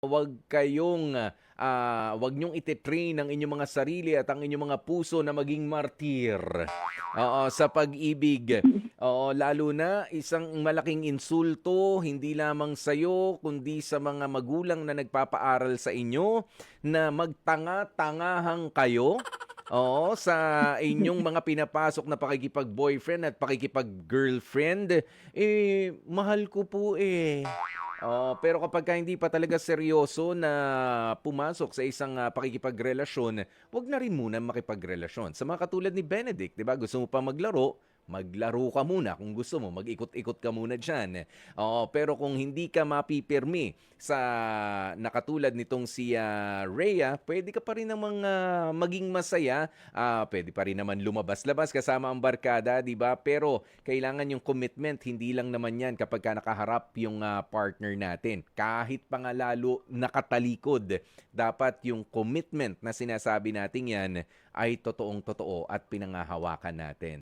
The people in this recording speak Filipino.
Huwag niyong ite-train ang inyong mga sarili at ang inyong mga puso na maging martir. Oo, sa pag-ibig. Oo, lalo na isang malaking insulto hindi lamang sa iyo kundi sa mga magulang na nagpapaaral sa inyo na magtanga-tangahang kayo. Oo, sa inyong mga pinapasok na pakikipag-boyfriend at pakikipag-girlfriend, mahal ko po eh. Oo, pero kapagka hindi pa talaga seryoso na pumasok sa isang, pakikipagrelasyon, 'wag na rin muna makipagrelasyon. Sa mga katulad ni Benedict, 'di ba, gusto mo pa maglaro, maglaro ka muna kung gusto mo, mag-ikot-ikot ka muna diyan. Oo, pero kung hindi ka mapipirmi sa katulad nitong si, Rhea, puwede ka pa rin namang, maging masaya, puwede pa rin naman lumabas-labas kasama ang barkada, 'di ba? Pero kailangan yung commitment, hindi lang naman 'yan kapagka nakaharap yung, partner natin. Kahit pa nga lalo nakatalikod, dapat yung commitment na sinasabi nating 'yan ay totoong-totoo at pinanghahawakan natin.